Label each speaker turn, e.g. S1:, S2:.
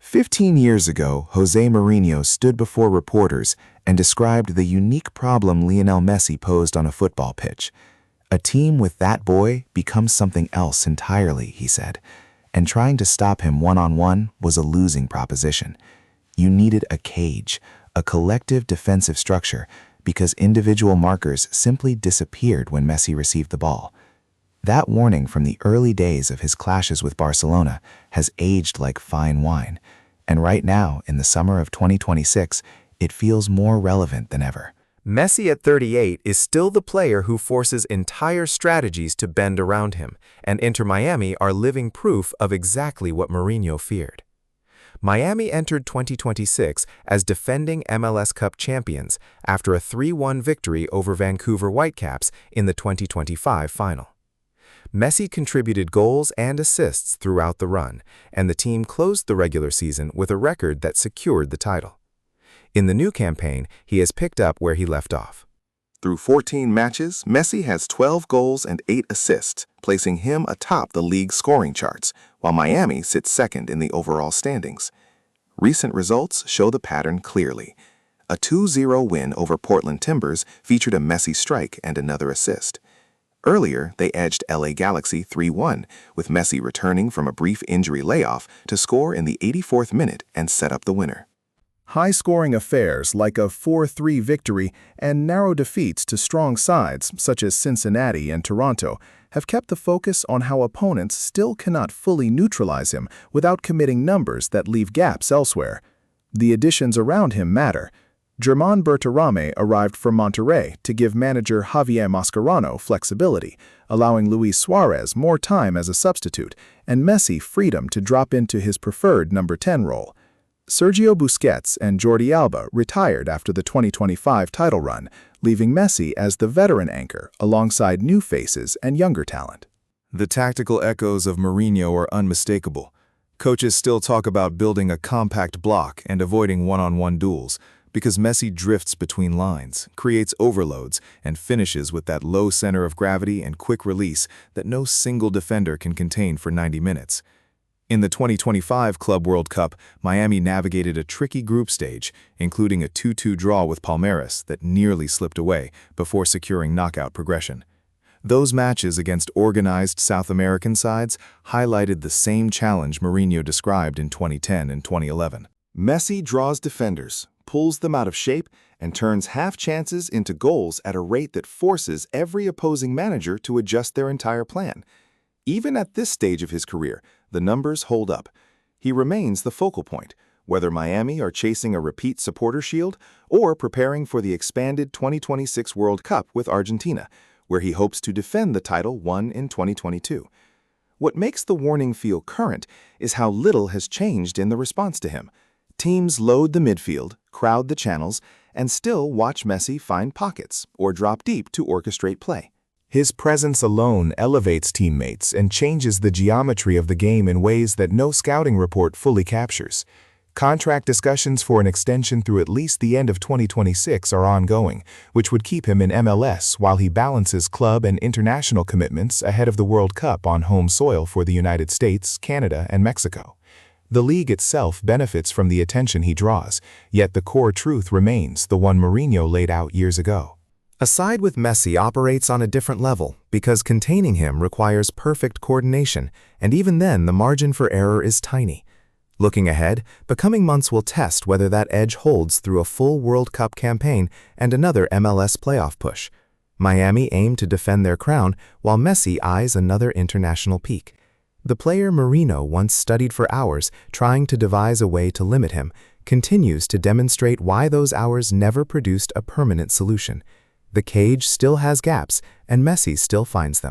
S1: 15 years ago, Jose Mourinho stood before reporters and described the unique problem Lionel Messi posed on a football pitch. A team with that boy becomes something else entirely, he said, and trying to stop him one-on-one was a losing proposition. You needed a cage, a collective defensive structure, because individual markers simply disappeared when Messi received the ball. That warning from the early days of his clashes with Barcelona has aged like fine wine, and right now, in the summer of 2026, it feels more relevant than ever.
S2: Messi at 38 is still the player who forces entire strategies to bend around him, and Inter Miami are living proof of exactly what Mourinho feared. Miami entered 2026 as defending MLS Cup champions after a 3-1 victory over Vancouver Whitecaps in the 2025 final. Messi contributed goals and assists throughout the run, and the team closed the regular season with a record that secured the title. In the new campaign, he has picked up where he left off.
S1: Through 14 matches, Messi has 12 goals and 8 assists, placing him atop the league scoring charts, while Miami sits second in the overall standings. Recent results show the pattern clearly. A 2-0 win over Portland Timbers featured a Messi strike and another assist. Earlier, they edged LA Galaxy 3-1, with Messi returning from a brief injury layoff to score in the 84th minute and set up the winner.
S3: High-scoring affairs like a 4-3 victory and narrow defeats to strong sides such as Cincinnati and Toronto have kept the focus on how opponents still cannot fully neutralize him without committing numbers that leave gaps elsewhere. The additions around him matter. Germán Berterame arrived from Monterrey to give manager Javier Mascherano flexibility, allowing Luis Suarez more time as a substitute and Messi freedom to drop into his preferred number 10 role. Sergio Busquets and Jordi Alba retired after the 2025 title run, leaving Messi as the veteran anchor alongside new faces and younger talent.
S4: The tactical echoes of Mourinho are unmistakable. Coaches still talk about building a compact block and avoiding one-on-one duels, because Messi drifts between lines, creates overloads, and finishes with that low center of gravity and quick release that no single defender can contain for 90 minutes. In the 2025 Club World Cup, Miami navigated a tricky group stage, including a 2-2 draw with Palmeiras that nearly slipped away before securing knockout progression. Those matches against organized South American sides highlighted the same challenge Mourinho described in 2010 and 2011.
S1: Messi draws defenders, pulls them out of shape, and turns half chances into goals at a rate that forces every opposing manager to adjust their entire plan. Even at this stage of his career, the numbers hold up. He remains the focal point, whether Miami are chasing a repeat supporter shield or preparing for the expanded 2026 World Cup with Argentina, where he hopes to defend the title won in 2022. What makes the warning feel current is how little has changed in the response to him. Teams load the midfield, crowd the channels, and still watch Messi find pockets or drop deep to orchestrate play. His presence alone elevates teammates and changes the geometry of the game in ways that no scouting report fully captures. Contract discussions for an extension through at least the end of 2026 are ongoing, which would keep him in MLS while he balances club and international commitments ahead of the World Cup on home soil for the United States, Canada, and Mexico. The league itself benefits from the attention he draws, yet the core truth remains the one Mourinho laid out years ago.
S2: A side with Messi operates on a different level because containing him requires perfect coordination, and even then the margin for error is tiny. Looking ahead, the coming months will test whether that edge holds through a full World Cup campaign and another MLS playoff push. Miami aim to defend their crown, while Messi eyes another international peak. The player Mourinho once studied for hours, trying to devise a way to limit him, continues to demonstrate why those hours never produced a permanent solution. The cage still has gaps, and Messi still finds them.